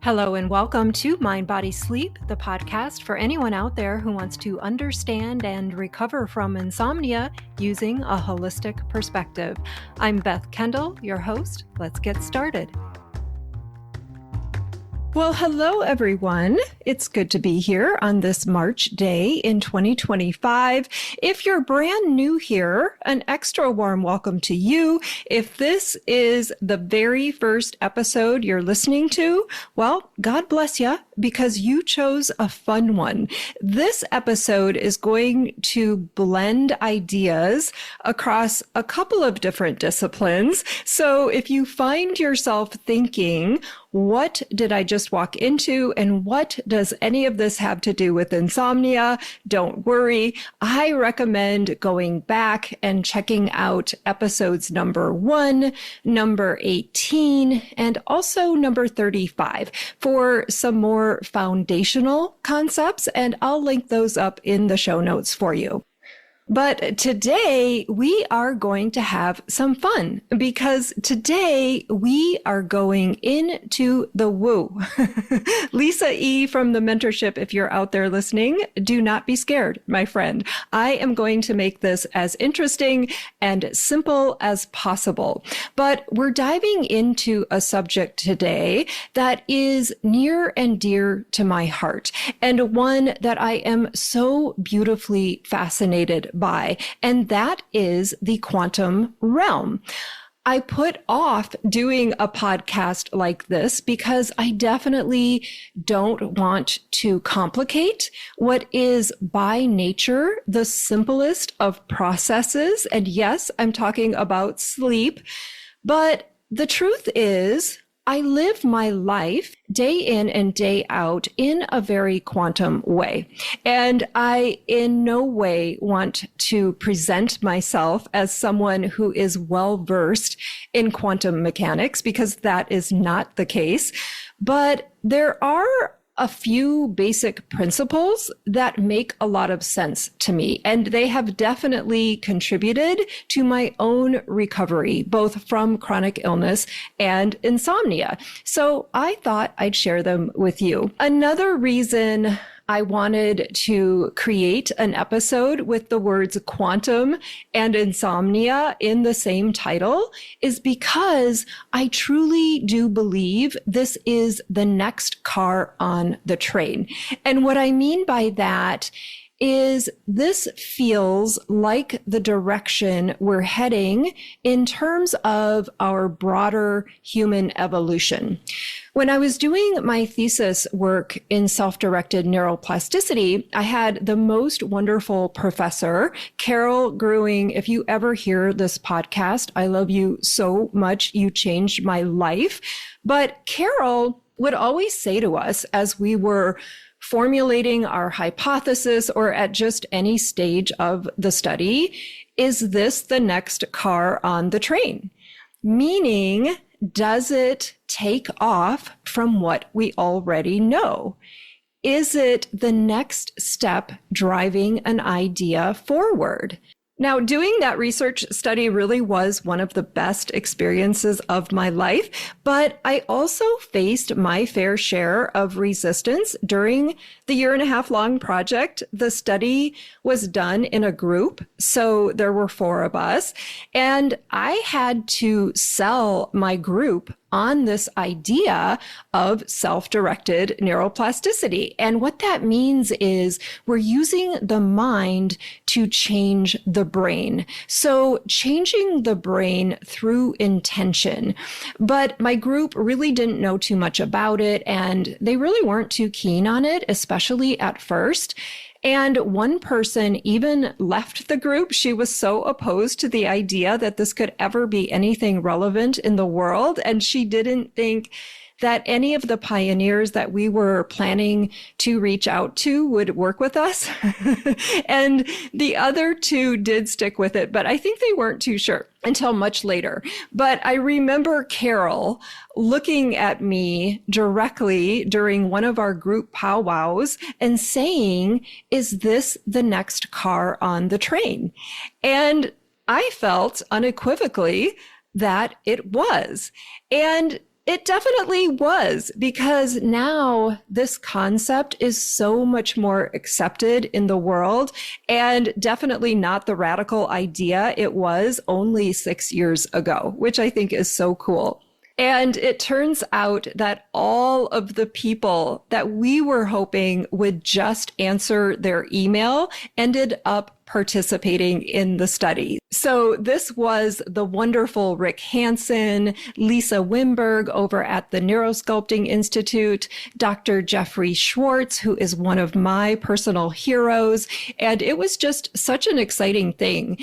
Hello and welcome to Mind, Body, Sleep, the podcast for anyone out there who wants to understand and recover from insomnia using a holistic perspective. I'm Beth, Kendall, your host. Let's get started. Well, hello, everyone. It's good to be here on this March day in 2025. If you're brand new here, an extra warm welcome to you. If this is the very first episode you're listening to, well, God bless you because you chose a fun one. This episode is going to blend ideas across a couple of different disciplines. So if you find yourself thinking, what did I just walk into and what does any of this have to do with insomnia? Don't worry. I recommend going back and checking out episodes number 1, number 18, and also number 35 for some more foundational concepts. And I'll link those up in the show notes for you. But today we are going to have some fun because today we are going into the woo. Lisa E. from the mentorship, if you're out there listening, do not be scared, my friend. I am going to make this as interesting and simple as possible. But we're diving into a subject today that is near and dear to my heart and one that I am so beautifully fascinated by, and that is the quantum realm. I put off doing a podcast like this because I definitely don't want to complicate what is by nature the simplest of processes. And yes, I'm talking about sleep, but the truth is, I live my life day in and day out in a very quantum way. And I in no way want to present myself as someone who is well-versed in quantum mechanics because that is not the case. But there are a few basic principles that make a lot of sense to me. And they have definitely contributed to my own recovery, both from chronic illness and insomnia. So I thought I'd share them with you. Another reason I wanted to create an episode with the words quantum and insomnia in the same title is because I truly do believe this is the next car on the train. And what I mean by that is this feels like the direction we're heading in terms of our broader human evolution. When I was doing my thesis work in self-directed neuroplasticity, I had the most wonderful professor, Carol Grewing. If you ever hear this podcast, I love you so much. You changed my life. But Carol would always say to us as we were formulating our hypothesis or at just any stage of the study, is this the next car on the train? Meaning, does it take off from what we already know? Is it the next step driving an idea forward? Now, doing that research study really was one of the best experiences of my life, but I also faced my fair share of resistance during the 1.5 year long project. The study was done in a group, so there were 4 of us, and I had to sell my group on this idea of self-directed neuroplasticity. And what that means is we're using the mind to change the brain. So changing the brain through intention. But my group really didn't know too much about it, and they really weren't too keen on it, especially at first. And one person even left the group. She was so opposed to the idea that this could ever be anything relevant in the world. And she didn't think that any of the pioneers that we were planning to reach out to would work with us. And the other 2 did stick with it, but I think they weren't too sure until much later. But I remember Carol looking at me directly during one of our group powwows and saying, "Is this the next car on the train?" And I felt unequivocally that it was. And It definitely was, because now this concept is so much more accepted in the world, and definitely not the radical idea it was only 6 years ago, which I think is so cool. And it turns out that all of the people that we were hoping would just answer their email ended up participating in the study. So this was the wonderful Rick Hansen, Lisa Wimberg over at the Neurosculpting Institute, Dr. Jeffrey Schwartz, who is one of my personal heroes. And it was just such an exciting thing.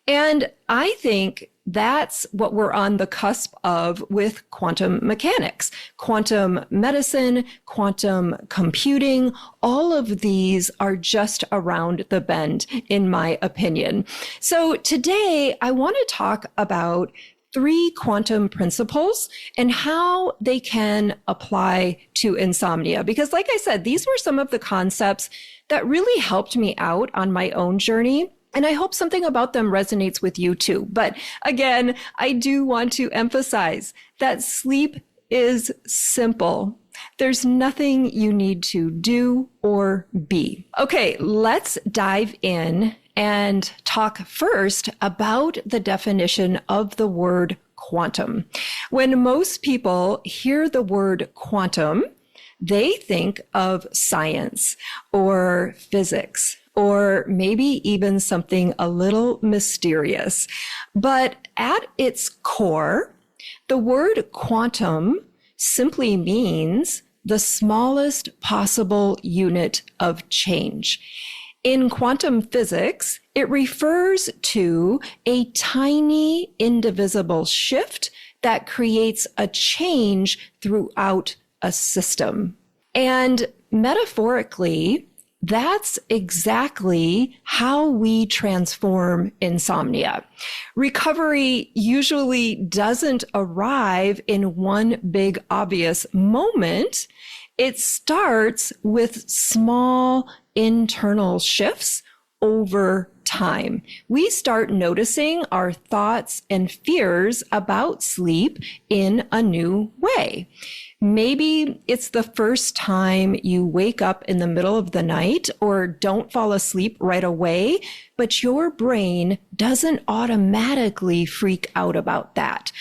And I think that's what we're on the cusp of with quantum mechanics, quantum medicine, quantum computing. All of these are just around the bend, in my opinion. So today I want to talk about 3 quantum principles and how they can apply to insomnia. Because like I said, these were some of the concepts that really helped me out on my own journey. And I hope something about them resonates with you too. But again, I do want to emphasize that sleep is simple. There's nothing you need to do or be. Okay, let's dive in and talk first about the definition of the word quantum. When most people hear the word quantum, they think of science or physics, or maybe even something a little mysterious. But at its core, the word quantum simply means the smallest possible unit of change. In quantum physics, it refers to a tiny, indivisible shift that creates a change throughout a system. And metaphorically, that's exactly how we transform insomnia. Recovery usually doesn't arrive in one big obvious moment. It starts with small internal shifts over time. We start noticing our thoughts and fears about sleep in a new way. Maybe it's the first time you wake up in the middle of the night or don't fall asleep right away, but your brain doesn't automatically freak out about that.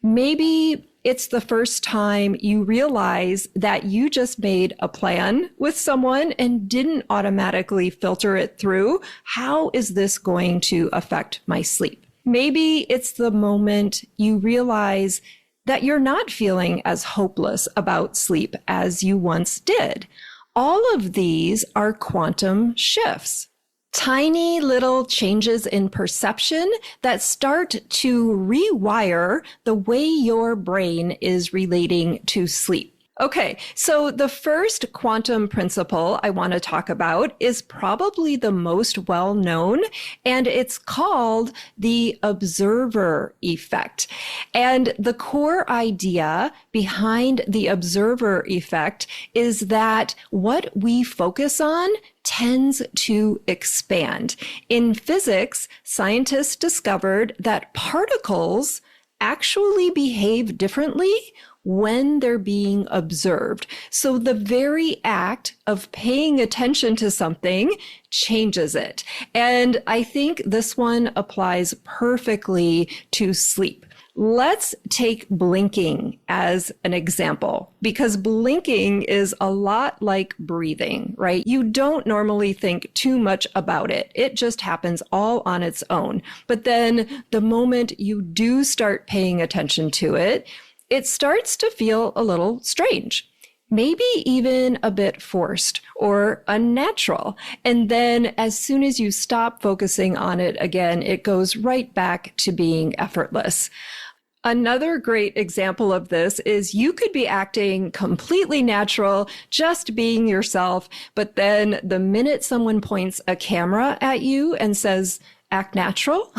Maybe it's the first time you realize that you just made a plan with someone and didn't automatically filter it through. How is this going to affect my sleep? Maybe it's the moment you realize that you're not feeling as hopeless about sleep as you once did. All of these are quantum shifts. Tiny little changes in perception that start to rewire the way your brain is relating to sleep. Okay, so the first quantum principle I want to talk about is probably the most well-known, and it's called the observer effect. And the core idea behind the observer effect is that what we focus on tends to expand. In physics, scientists discovered that particles actually behave differently when they're being observed. So the very act of paying attention to something changes it. And I think this one applies perfectly to sleep. Let's take blinking as an example, because blinking is a lot like breathing, right? You don't normally think too much about it. It just happens all on its own. But then the moment you do start paying attention to it, it starts to feel a little strange, maybe even a bit forced or unnatural. And then as soon as you stop focusing on it again, it goes right back to being effortless. Another great example of this is you could be acting completely natural, just being yourself, but then the minute someone points a camera at you and says, act natural,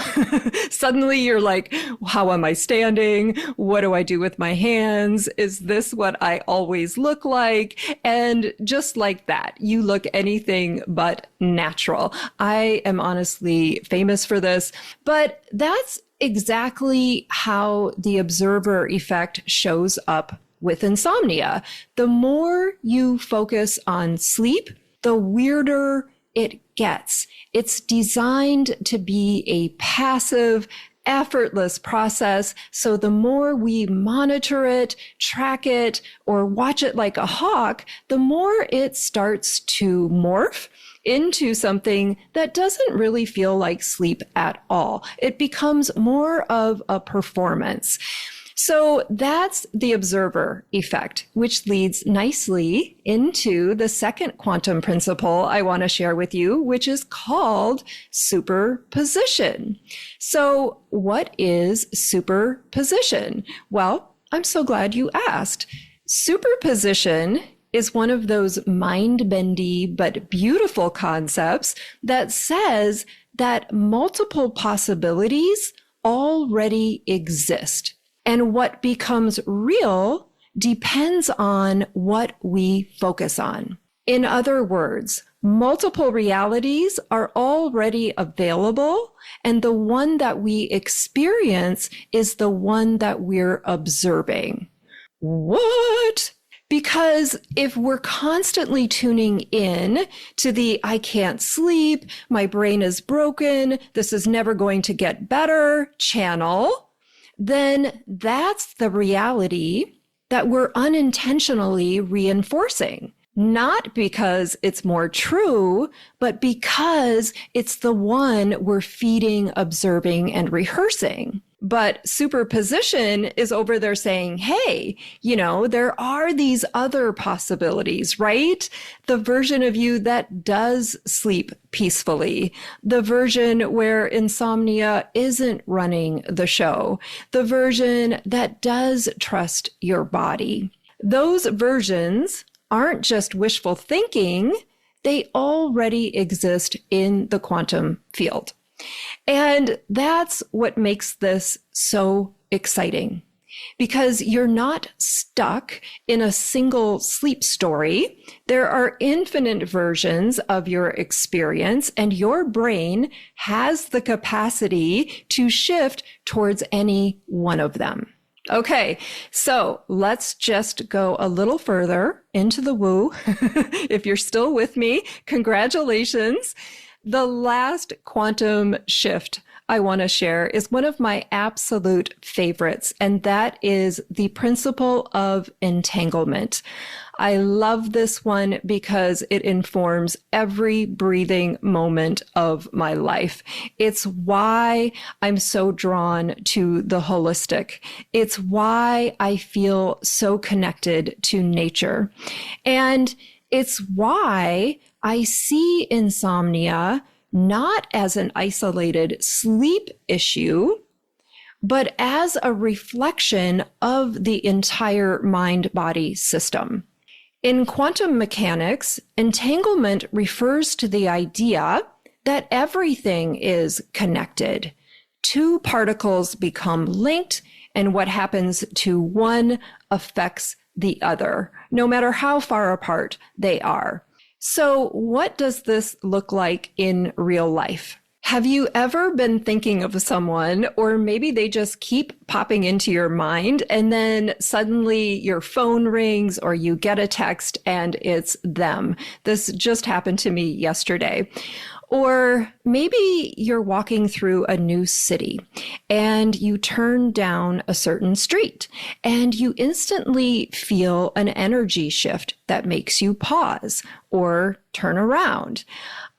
suddenly you're like, how am I standing? What do I do with my hands? Is this what I always look like? And just like that, you look anything but natural. I am honestly famous for this, but that's exactly how the observer effect shows up with insomnia. The more you focus on sleep, the weirder it gets. It's designed to be a passive, effortless process. So the more we monitor it, track it, or watch it like a hawk, the more it starts to morph into something that doesn't really feel like sleep at all. It becomes more of a performance. So that's the observer effect, which leads nicely into the second quantum principle I want to share with you, which is called superposition. So what is superposition? Well, I'm so glad you asked. Superposition is one of those mind-bendy but beautiful concepts that says that multiple possibilities already exist. And what becomes real depends on what we focus on. In other words, multiple realities are already available, and the one that we experience is the one that we're observing. What? Because if we're constantly tuning in to the I can't sleep, my brain is broken, this is never going to get better channel, then that's the reality that we're unintentionally reinforcing. Not because it's more true, but because it's the one we're feeding, observing, and rehearsing. But superposition is over there saying, hey, there are these other possibilities, right? The version of you that does sleep peacefully, the version where insomnia isn't running the show, the version that does trust your body. Those versions aren't just wishful thinking, they already exist in the quantum field. And that's what makes this so exciting, because you're not stuck in a single sleep story. There are infinite versions of your experience, and your brain has the capacity to shift towards any one of them. Okay, so let's just go a little further into the woo. If you're still with me, congratulations. The last quantum shift I want to share is one of my absolute favorites, and that is the principle of entanglement. I love this one because it informs every breathing moment of my life. It's why I'm so drawn to the holistic. It's why I feel so connected to nature. And it's why I see insomnia not as an isolated sleep issue, but as a reflection of the entire mind-body system. In quantum mechanics, entanglement refers to the idea that everything is connected. Two particles become linked, and what happens to one affects the other, no matter how far apart they are. So what does this look like in real life? Have you ever been thinking of someone, or maybe they just keep popping into your mind, and then suddenly your phone rings or you get a text and it's them? This just happened to me yesterday. Or maybe you're walking through a new city and you turn down a certain street and you instantly feel an energy shift that makes you pause or turn around.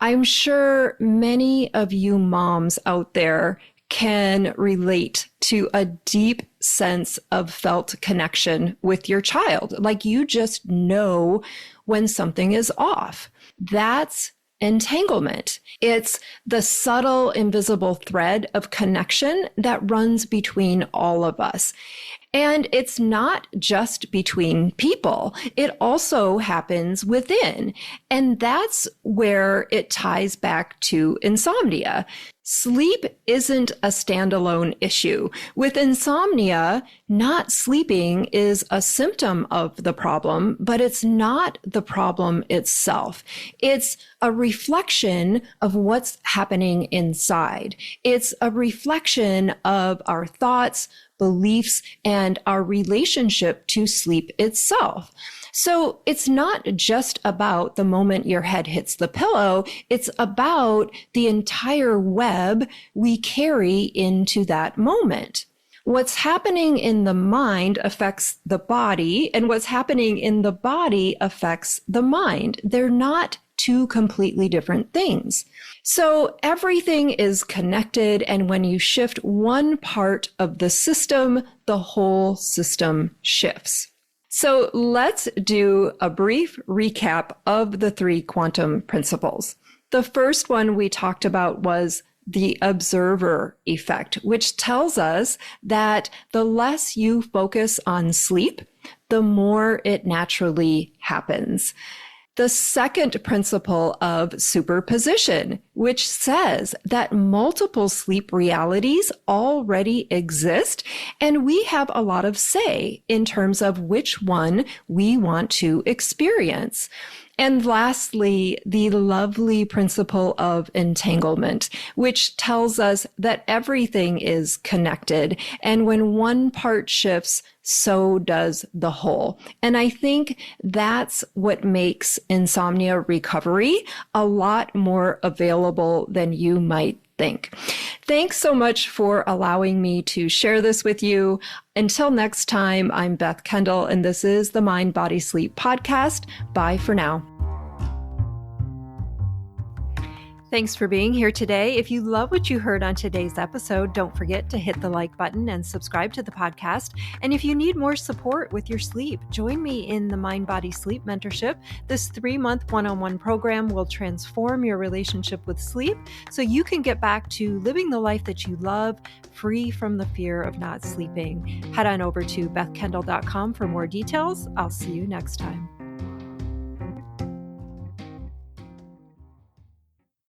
I'm sure many of you moms out there can relate to a deep sense of felt connection with your child. Like you just know when something is off. That's entanglement. It's the subtle, invisible thread of connection that runs between all of us. And it's not just between people. It also happens within. And that's where it ties back to insomnia. Sleep isn't a standalone issue. With insomnia, not sleeping is a symptom of the problem, but it's not the problem itself. It's a reflection of what's happening inside. It's a reflection of our thoughts, beliefs, and our relationship to sleep itself. So it's not just about the moment your head hits the pillow. It's about the entire web we carry into that moment. What's happening in the mind affects the body, and what's happening in the body affects the mind. They're not two completely different things. So everything is connected, and when you shift one part of the system, the whole system shifts. So let's do a brief recap of the 3 quantum principles. The first one we talked about was the observer effect, which tells us that the less you focus on sleep, the more it naturally happens. The second principle of superposition, which says that multiple sleep realities already exist, and we have a lot of say in terms of which one we want to experience. And lastly, the lovely principle of entanglement, which tells us that everything is connected. And when one part shifts, so does the whole. And I think that's what makes insomnia recovery a lot more available than you might think. Thanks so much for allowing me to share this with you. Until next time, I'm Beth Kendall, and this is the Mind, Body, Sleep podcast. Bye for now. Thanks for being here today. If you love what you heard on today's episode, don't forget to hit the like button and subscribe to the podcast. And if you need more support with your sleep, join me in the Mind, Body, Sleep Mentorship. This 3-month one-on-one program will transform your relationship with sleep so you can get back to living the life that you love, free from the fear of not sleeping. Head on over to bethkendall.com for more details. I'll see you next time.